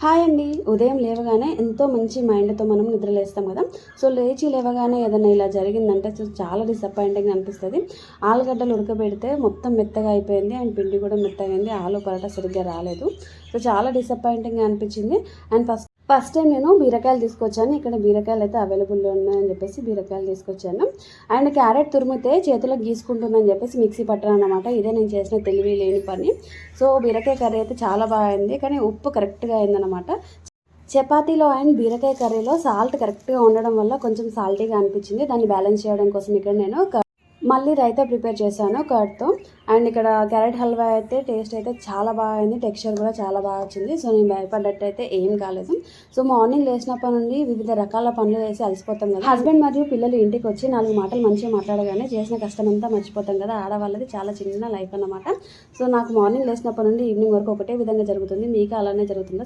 Hi అండి. ఉదయం లేవగానే ఎంతో మంచి మైండ్‌తో మనం నిద్రలేస్తాం కదా! సో, లేచి లేవగానే ఏదన్నా ఇలా జరిగిందంటే చాలా డిసప్పాయింటింగ్‌గా అనిపిస్తది. ఆలుగడ్డలు ఉడకబెడితే మొత్తం మెత్తగా అయిపోయింది. అండ్ పిండి కూడా మెత్తగా అయింది. ఆలు పరోటా సరిగ్గా రాలేదు. సో, చాలా డిసప్పాయింటింగ్‌గా అనిపించింది. అండ్ ఫస్ట్ ఫస్ట్ టైం నేను బీరకాయలు తీసుకొచ్చాను. ఇక్కడ బీరకాయలు అయితే అవైలబుల్‌లో ఉన్నాయని చెప్పేసి బీరకాయలు తీసుకొచ్చాను. అండ్ క్యారెట్ తురిమితే చేతిలో గీసుకుంటుందని చెప్పేసి మిక్సీ పట్టాననమాట. ఇదే నేను చేసిన తెలివి లేని పని. సో, బీరకాయ కర్రీ అయితే చాలా బాగా అయింది. కానీ ఉప్పు కరెక్ట్‌గా అయిందనమాట. చపాతీలో అండ్ బీరకాయ కర్రీలో సాల్ట్ కరెక్ట్‌గా ఉండడం వల్ల కొంచెం సాల్టీగా అనిపించింది. దాన్ని బ్యాలెన్స్ చేయడం కోసం ఇక్కడ నేను మళ్ళీ రైతా ప్రిపేర్ చేశాను కర్డ్‌తో. అండ్ ఇక్కడ క్యారెట్ హల్వా అయితే టేస్ట్ అయితే చాలా బాగా అయింది. టెక్స్చర్ కూడా చాలా బాగా వచ్చింది. సో, నేను భయపడ్డట్టు అయితే ఏం కాలేదు. సో, మార్నింగ్ లేచినప్పటి నుండి వివిధ రకాల పనులు చేసి అలసిపోతాం కదా! హస్బెండ్ మరియు పిల్లలు ఇంటికి వచ్చి 4 మాటలు మంచిగా మాట్లాడగానే చేసిన కష్టమంతా మర్చిపోతాం కదా! ఆడవాళ్ళది చాలా చిన్న లైఫ్ అన్నమాట. సో, నాకు మార్నింగ్ లేచినప్పటి నుండి ఈవినింగ్ వరకు ఒకటే విధంగా జరుగుతుంది. మీకు అలానే జరుగుతుందా?